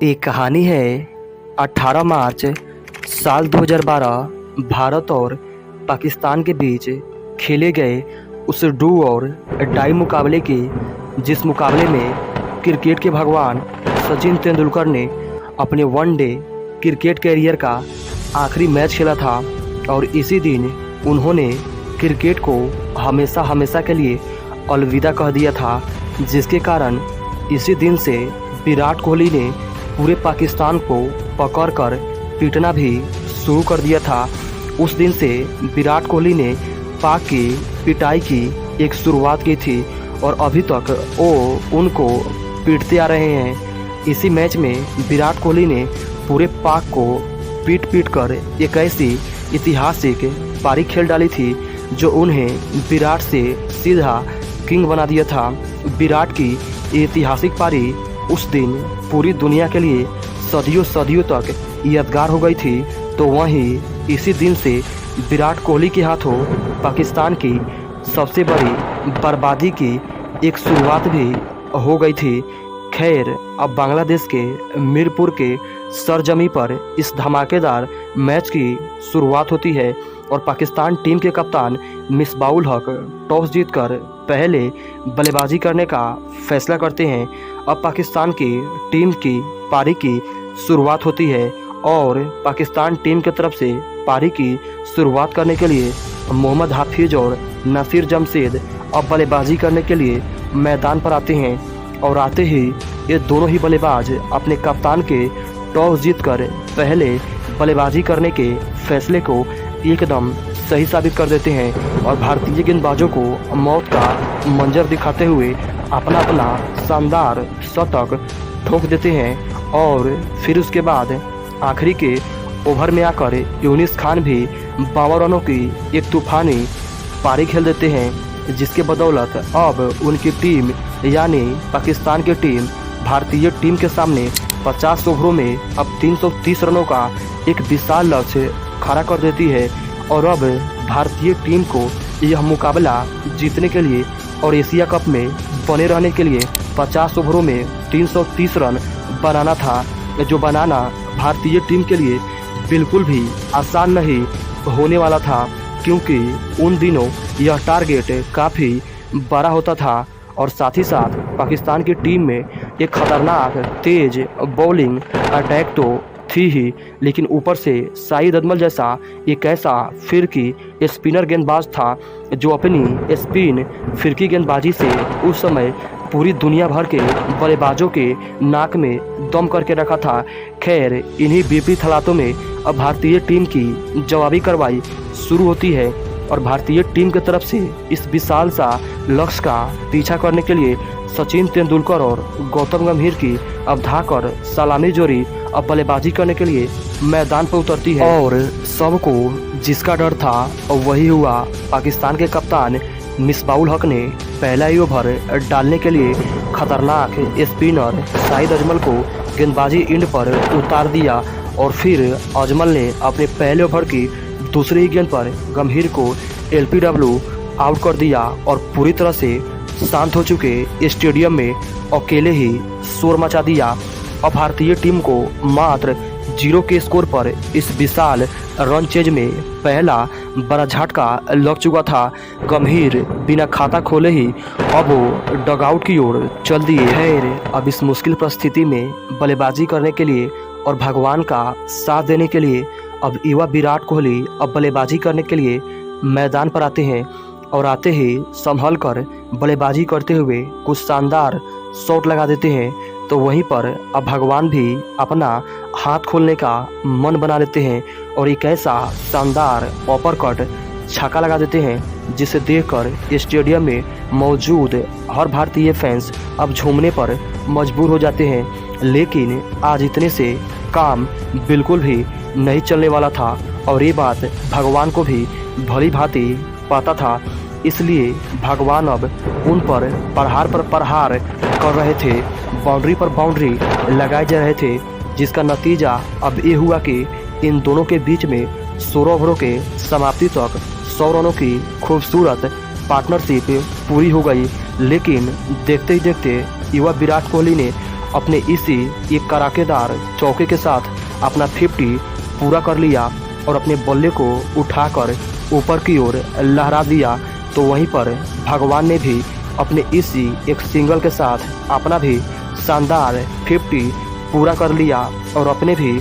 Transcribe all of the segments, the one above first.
एक कहानी है 18 मार्च साल 2012 भारत और पाकिस्तान के बीच खेले गए उस डू और डाई मुकाबले की, जिस मुकाबले में क्रिकेट के भगवान सचिन तेंदुलकर ने अपने वनडे क्रिकेट कैरियर का आखिरी मैच खेला था। और इसी दिन उन्होंने क्रिकेट को हमेशा हमेशा के लिए अलविदा कह दिया था, जिसके कारण इसी दिन से विराट कोहली ने पूरे पाकिस्तान को पकड़कर पीटना भी शुरू कर दिया था। उस दिन से विराट कोहली ने पाक की पिटाई की एक शुरुआत की थी और अभी तक वो उनको पीटते आ रहे हैं। इसी मैच में विराट कोहली ने पूरे पाक को पीट कर एक ऐसी ऐतिहासिक पारी खेल डाली थी जो उन्हें विराट से सीधा किंग बना दिया था। विराट की ऐतिहासिक पारी उस दिन पूरी दुनिया के लिए सदियों तक यादगार हो गई थी। तो वहीं इसी दिन से विराट कोहली के हाथों पाकिस्तान की सबसे बड़ी बर्बादी की एक शुरुआत भी हो गई थी। खैर, अब बांग्लादेश के मीरपुर के सरजमी पर इस धमाकेदार मैच की शुरुआत होती है और पाकिस्तान टीम के कप्तान मिसबाउल हक टॉस जीतकर पहले बल्लेबाजी करने का फैसला करते हैं। अब पाकिस्तान की टीम की पारी की शुरुआत होती है और पाकिस्तान टीम की तरफ से पारी की शुरुआत करने के लिए मोहम्मद हाफिज और नसीर जमशेद अब बल्लेबाजी करने के लिए मैदान पर आते हैं। और आते ही ये दोनों ही बल्लेबाज अपने कप्तान के टॉस जीतकर पहले बल्लेबाजी करने के फैसले को एकदम सही साबित कर देते हैं और भारतीय गेंदबाजों को मौत का मंजर दिखाते हुए अपना शानदार शतक ठोक देते हैं। और फिर उसके बाद आखिरी के ओवर में आकर यूनिस खान भी 52 रनों की एक तूफानी पारी खेल देते हैं, जिसके बदौलत अब उनकी टीम यानी पाकिस्तान की टीम भारतीय टीम के सामने 50 ओवरों में अब 330 रनों का एक विशाल लक्ष्य खड़ा कर देती है। और अब भारतीय टीम को यह मुकाबला जीतने के लिए और एशिया कप में बने रहने के लिए 50 ओवरों में 330 रन बनाना था, जो बनाना भारतीय टीम के लिए बिल्कुल भी आसान नहीं होने वाला था, क्योंकि उन दिनों यह टारगेट काफ़ी बड़ा होता था। और साथ ही साथ पाकिस्तान की टीम में एक खतरनाक तेज बॉलिंग अटैक तो थी ही, लेकिन ऊपर से शाहिद अजमल जैसा एक ऐसा फिरकी स्पिनर गेंदबाज था जो अपनी स्पिन फिरकी गेंदबाजी से उस समय पूरी दुनिया भर के बल्लेबाजों के नाक में दम करके रखा था। खैर, इन्हीं विपरीत हालातों में अब भारतीय टीम की जवाबी कार्रवाई शुरू होती है और भारतीय टीम की तरफ से इस विशाल सा लक्ष्य का पीछा करने के लिए सचिन तेंदुलकर और गौतम गंभीर की अब धाकर सलामी जोड़ी अब बल्लेबाजी करने के लिए मैदान पर उतरती है। और सबको जिसका डर था वही हुआ। पाकिस्तान के कप्तान मिसबाउल हक ने पहला ही ओवर डालने के लिए खतरनाक स्पिनर शाहिद अजमल को गेंदबाजी इंड पर उतार दिया और फिर अजमल ने अपने पहले ओवर की दूसरी ही गेंद पर गंभीर को एलपीडब्ल्यू आउट कर दिया और पूरी तरह से शांत हो चुके स्टेडियम में अकेले ही शोर मचा दिया। अब भारतीय टीम को मात्र 0 के स्कोर पर इस विशाल रन चेज में पहला बड़ा झटका लग चुका था। गंभीर बिना खाता खोले ही अब वो डगआउट की ओर चल दिए। खैर, अब इस मुश्किल परिस्थिति में बल्लेबाजी करने के लिए और भगवान का साथ देने के लिए अब युवा विराट कोहली अब बल्लेबाजी करने के लिए मैदान पर आते हैं और आते ही संभल कर बल्लेबाजी करते हुए कुछ शानदार शॉट लगा देते हैं। तो वहीं पर अब भगवान भी अपना हाथ खोलने का मन बना लेते हैं और एक ऐसा शानदार अपर छक्का लगा देते हैं, जिसे देखकर स्टेडियम में मौजूद हर भारतीय फैंस अब झूमने पर मजबूर हो जाते हैं। लेकिन आज इतने से काम बिल्कुल भी नहीं चलने वाला था और ये बात भगवान को भी भली भांति पता था। इसलिए भगवान अब उन पर प्रहार कर रहे थे, बाउंड्री पर बाउंड्री लगाए जा रहे थे, जिसका नतीजा अब ये हुआ कि इन दोनों के बीच में 16 ओवरों के समाप्ति तक 100 रनों की खूबसूरत पार्टनरशिप पूरी हो गई। लेकिन देखते ही देखते युवा विराट कोहली ने अपने इसी एक कड़ाकेदार चौके के साथ अपना 50 पूरा कर लिया और अपने बल्ले को उठाकर ऊपर की ओर लहरा दिया। तो वहीं पर भगवान ने भी अपने इसी एक सिंगल के साथ अपना भी शानदार 50 पूरा कर लिया और अपने भी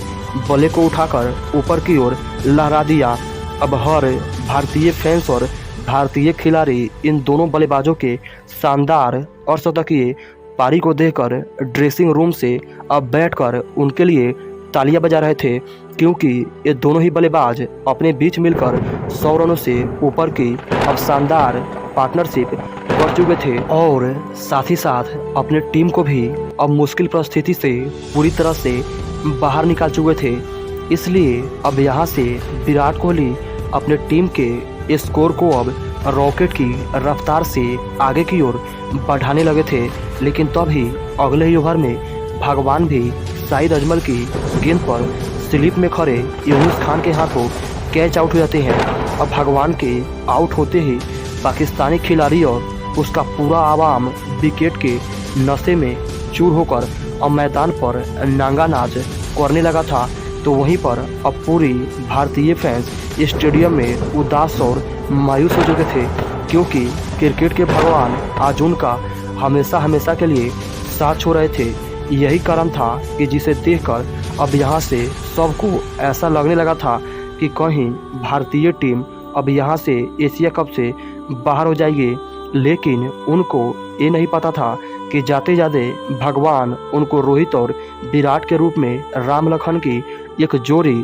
बल्ले को उठाकर ऊपर की ओर लहरा दिया। अब हर भारतीय फैंस और भारतीय खिलाड़ी इन दोनों बल्लेबाजों के शानदार और शतकीय पारी को देखकर ड्रेसिंग रूम से अब बैठकर उनके लिए तालियां बजा रहे थे, क्योंकि ये दोनों ही बल्लेबाज अपने बीच मिलकर 100 रनों से ऊपर की अब शानदार पार्टनरशिप कर चुके थे और साथ ही साथ अपने टीम को भी अब मुश्किल परिस्थिति से पूरी तरह से बाहर निकाल चुके थे। इसलिए अब यहाँ से विराट कोहली अपने टीम के स्कोर को अब रॉकेट की रफ्तार से आगे की ओर बढ़ाने लगे थे। लेकिन तभी अगले ही ओवर में भगवान भी शाहिद अजमल की गेंद पर स्लिप में खड़े यूनुस खान के हाथों कैच आउट हो जाते हैं। अब भगवान के आउट होते ही पाकिस्तानी खिलाड़ी और उसका पूरा आवाम विकेट के नशे में चूर होकर अब मैदान पर नांगा नाच करने लगा था। तो वहीं पर अब पूरी भारतीय फैंस स्टेडियम में उदास और मायूस हो चुके थे, क्योंकि क्रिकेट के भगवान आज उनका हमेशा के लिए साथ छोड़ रहे थे। यही कारण था कि जिसे देखकर अब यहाँ से सबको ऐसा लगने लगा था कि कहीं भारतीय टीम अब यहाँ से एशिया कप से बाहर हो जाएगी। लेकिन उनको ये नहीं पता था कि जाते जाते भगवान उनको रोहित और विराट के रूप में राम लखन की एक जोड़ी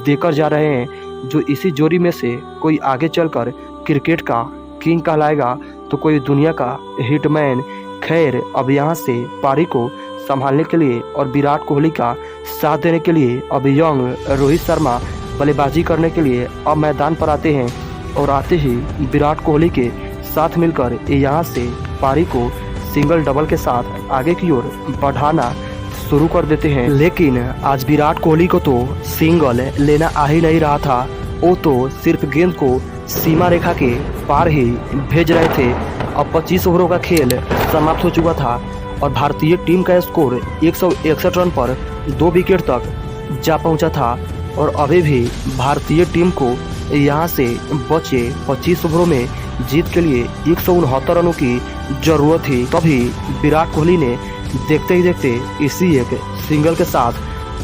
देकर जा रहे हैं, जो इसी जोड़ी में से कोई आगे चलकर क्रिकेट का किंग कहलाएगा तो कोई दुनिया का हिटमैन। खैर, अब यहाँ से पारी को संभालने के लिए और विराट कोहली का साथ देने के लिए अब यंग रोहित शर्मा बल्लेबाजी करने के लिए अब मैदान पर आते हैं और आते ही विराट कोहली के साथ मिलकर यहाँ से पारी को सिंगल डबल के साथ आगे की ओर बढ़ाना शुरू कर देते हैं। लेकिन आज विराट कोहली को तो सिंगल लेना आ ही नहीं रहा था, वो तो सिर्फ गेंद को सीमा रेखा के पार ही भेज रहे थे। अब 25 ओवरों का खेल समाप्त हो चुका था और भारतीय टीम का स्कोर 161 रन पर 2 विकेट तक जा पहुंचा था और अभी भी भारतीय टीम को यहां से बचे 25 ओवरों में जीत के लिए 169 रनों की जरूरत थी। तभी विराट कोहली ने देखते ही देखते इसी एक सिंगल के साथ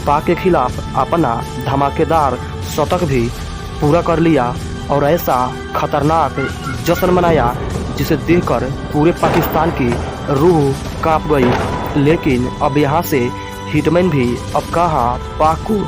पाक के खिलाफ अपना धमाकेदार शतक भी पूरा कर लिया और ऐसा खतरनाक जश्न मनाया जिसे देखकर पूरे पाकिस्तान की रूह कांप गई। लेकिन अब यहाँ से हिटमैन भी अब कहाँ पाक को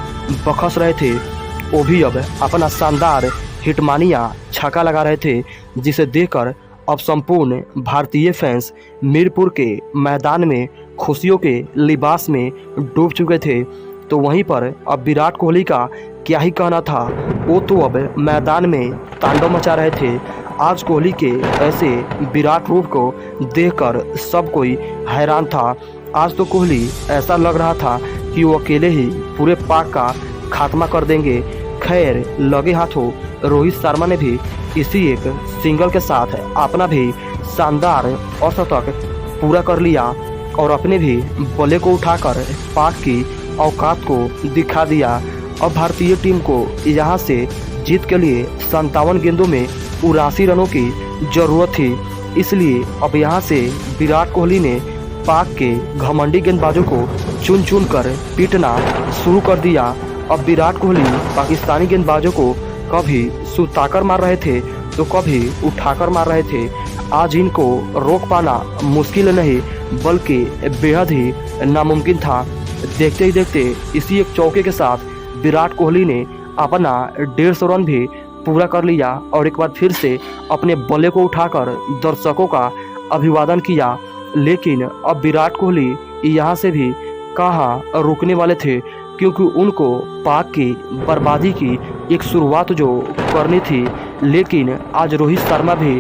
बखस रहे थे, वो भी अब अपना शानदार हिटमानिया छक्का लगा रहे थे, जिसे देखकर अब संपूर्ण भारतीय फैंस मीरपुर के मैदान में खुशियों के लिबास में डूब चुके थे। तो वहीं पर अब विराट कोहली का क्या ही कहना था, वो तो अब मैदान में तांडव मचा रहे थे। आज कोहली के ऐसे विराट रूप को देखकर सब कोई हैरान था। आज तो कोहली ऐसा लग रहा था कि वो अकेले ही पूरे पाक का खात्मा कर देंगे। खैर, लगे हाथों रोहित शर्मा ने भी इसी एक सिंगल के साथ अपना भी शानदार और शतक पूरा कर लिया और अपने भी बल्ले को उठाकर पाक की औकात को दिखा दिया। अब भारतीय टीम को यहाँ से जीत के लिए 57 गेंदों में 79 रनों की जरूरत थी। इसलिए अब यहाँ से विराट कोहली ने पाक के घमंडी गेंदबाजों को चुन चुन कर पीटना शुरू कर दिया। अब विराट कोहली पाकिस्तानी गेंदबाजों को कभी सुताकर मार रहे थे तो कभी उठाकर मार रहे थे। आज इनको रोक पाना मुश्किल नहीं बल्कि बेहद ही नामुमकिन था। देखते ही देखते इसी एक चौके के साथ विराट कोहली ने अपना 150 रन भी पूरा कर लिया और एक बार फिर से अपने बल्ले को उठाकर दर्शकों का अभिवादन किया। लेकिन अब विराट कोहली यहाँ से भी कहाँ रुकने वाले थे, क्योंकि उनको पाक की बर्बादी की एक शुरुआत जो करनी थी। लेकिन आज रोहित शर्मा भी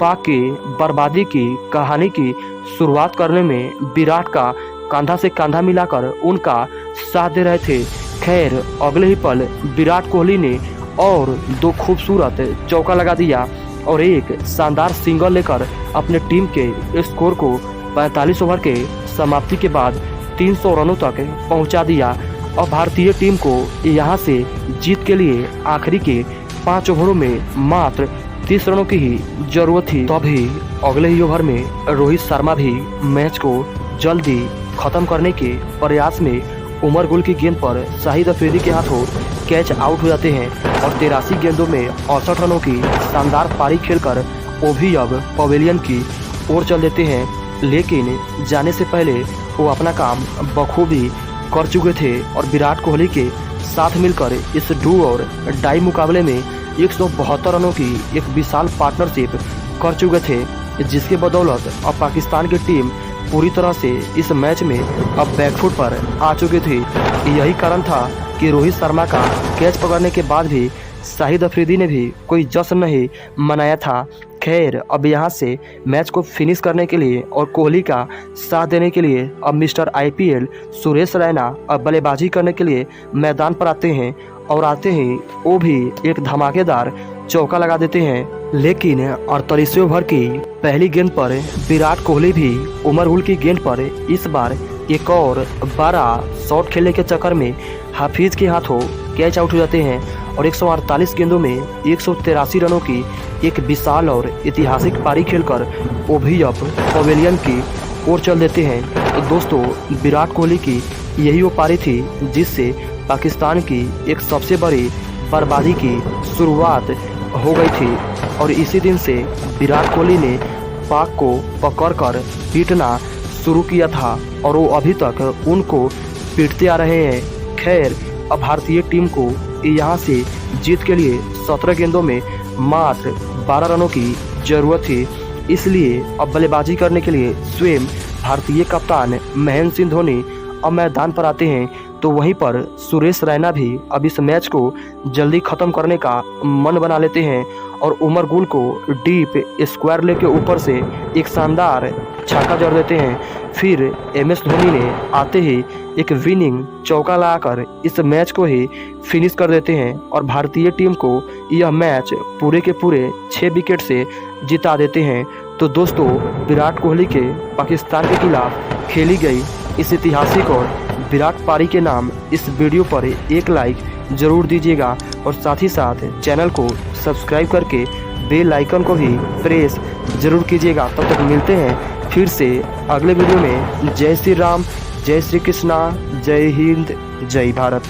पाक की बर्बादी की कहानी की शुरुआत करने में विराट का कंधा से कंधा मिलाकर उनका साथ दे रहे थे। खैर, अगले ही पल विराट कोहली ने और 2 खूबसूरत चौका लगा दिया और एक शानदार सिंगल लेकर अपने टीम के स्कोर को 45 ओवर के समाप्ति के बाद 300 रनों तक पहुंचा दिया और भारतीय टीम को यहां से जीत के लिए आखिरी के 5 ओवरों में मात्र 30 रनों की ही जरूरत थी। तभी अगले ही ओवर में रोहित शर्मा भी मैच को जल्दी खत्म करने के प्रयास में उमर गुल की गेंद पर शाहिद अफरीदी के हाथों कैच आउट हो जाते हैं और 83 गेंदों में 68 रनों की शानदार पारी खेलकर वो भी अब पवेलियन की ओर चल देते हैं। लेकिन जाने से पहले वो अपना काम बखूबी कर चुके थे और विराट कोहली के साथ मिलकर इस डू और डाई मुकाबले में 172 रनों की एक विशाल पार्टनरशिप कर चुके थे, जिसके बदौलत अब पाकिस्तान की टीम पूरी तरह से इस मैच में अब बैकफुट पर आ चुकी थी। यही कारण था कि रोहित शर्मा का कैच पकड़ने के बाद भी शाहिद अफरीदी ने भी कोई जश्न नहीं मनाया था। खैर, अब यहां से मैच को फिनिश करने के लिए और कोहली का साथ देने के लिए अब मिस्टर IPL सुरेश रैना अब बल्लेबाजी करने के लिए मैदान पर आते हैं और आते ही वो भी एक धमाकेदार चौका लगा देते हैं। लेकिन 38वें ओवर की पहली गेंद पर विराट कोहली भी उमर गुल की गेंद पर इस बार एक और बड़ा शॉट खेलने के चक्कर में हाफिज के हाथों कैच आउट हो जाते हैं और 148 गेंदों में 183 रनों की एक विशाल और ऐतिहासिक पारी खेलकर वो भी अब पवेलियन की ओर चल देते हैं। तो दोस्तों, विराट कोहली की यही वो पारी थी जिससे पाकिस्तान की एक सबसे बड़ी बर्बादी की शुरुआत हो गई थी और इसी दिन से विराट कोहली ने पाक को पकड़कर पीटना शुरू किया था और वो अभी तक उनको पीटते आ रहे हैं। खैर, अब भारतीय टीम को यहां से जीत के लिए 17 गेंदों में मात्र 12 रनों की जरूरत थी। इसलिए अब बल्लेबाजी करने के लिए स्वयं भारतीय कप्तान महेंद्र सिंह धोनी अब मैदान पर आते हैं। तो वहीं पर सुरेश रैना भी अब इस मैच को जल्दी ख़त्म करने का मन बना लेते हैं और उमर गुल को डीप स्क्वायर लेग के ऊपर से एक शानदार छक्का जड़ देते हैं। फिर MS धोनी ने आते ही एक विनिंग चौका लगाकर इस मैच को ही फिनिश कर देते हैं और भारतीय टीम को यह मैच पूरे के पूरे 6 विकेट से जिता देते हैं। तो दोस्तों, विराट कोहली के पाकिस्तान के खिलाफ खेली गई इस ऐतिहासिक और विराट पारी के नाम इस वीडियो पर एक लाइक ज़रूर दीजिएगा और साथ ही साथ चैनल को सब्सक्राइब करके बेल आइकन को भी प्रेस ज़रूर कीजिएगा। तब तक मिलते हैं फिर से अगले वीडियो में। जय श्री राम, जय श्री कृष्णा, जय हिंद, जय भारत।